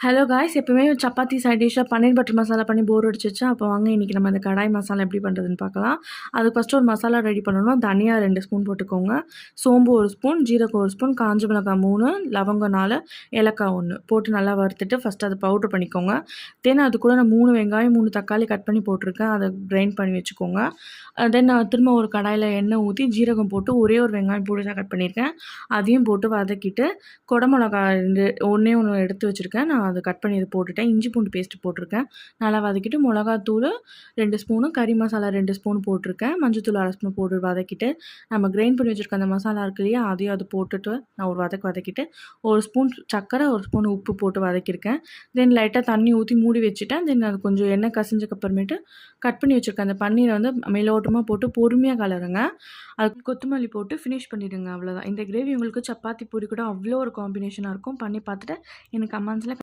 Hello guys, எப்பவுமே chapati side டிஷ்ஷாக பன்னீர் butter masala பண்ணி போர் அடிச்சிச்சு. அப்போ வாங்க இன்றைக்கி நம்ம அந்த கடாய் மசாலா எப்படி பண்ணுறதுன்னு பார்க்கலாம். அதுக்கு ஃபஸ்ட்டு ஒரு மசாலா ரெடி பண்ணணும். தனியா 2 ஸ்பூன் போட்டுக்கோங்க, சோம்பு 1 ஸ்பூன், ஜீரகம் 1 ஸ்பூன், காஞ்ச மிளகாய் 3, லவங்கம் 4, ஏலக்காய் 1 போட்டு நல்லா வறுத்துட்டு ஃபஸ்ட்டு அதை பவுட்ரு பண்ணிக்கோங்க. தென் அது கூட நான் 3 வெங்காயம் 3 தக்காளி கட் பண்ணி போட்டிருக்கேன். அதை கிரைண்ட் பண்ணி வச்சுக்கோங்க. தென் நான் திரும்ப ஒரு கடாயில் எண்ணெய் ஊற்றி ஜீரகம் போட்டு ஒரே ஒரு வெங்காயம் பொடிசாக கட் பண்ணியிருக்கேன், அதையும் போட்டு வதக்கிட்டு குடமிளகாய் ஒன்றே ஒன்று எடுத்து வச்சுருக்கேன். நான் அதை கட் பண்ணி இது போட்டுட்டேன். இஞ்சி பூண்டு பேஸ்ட்டு போட்டிருக்கேன். நல்லா வதக்கிட்டு மிளகாத்தூள் 2 ஸ்பூனு, கறி மசாலா 2 ஸ்பூன் போட்டிருக்கேன், மஞ்சத்தூள் 1/2 ஸ்பூன் போட்டு வதக்கிட்டு நம்ம கிரைண்ட் பண்ணி வச்சுருக்க அந்த மசாலா இருக்கு இல்லையா, அதையும் அது போட்டுட்டு நான் ஒரு வதக்கிட்டு 1 ஸ்பூன் சர்க்கரை 1 ஸ்பூன் உப்பு போட்டு வதக்கியிருக்கேன். தென் லைட்டாக தண்ணி ஊற்றி மூடி வச்சுட்டேன். தென் அது கொஞ்சம் எண்ணெய் கசிஞ்சக்கப்புறமேட்டு கட் பண்ணி வச்சுருக்கேன் அந்த பன்னீரை வந்து மேலோட்டமாக போட்டு பொறுமையாக கலருங்க. அது கொத்தமல்லி போட்டு ஃபினிஷ் பண்ணிவிடுங்க. அவ்வளோதான். இந்த கிரேவி உங்களுக்கு சப்பாத்தி பூரி கூட அவ்வளோ ஒரு காம்பினேஷனாக இருக்கும். பண்ணி பார்த்துட்டு எனக்கு கமெண்ட்ஸில்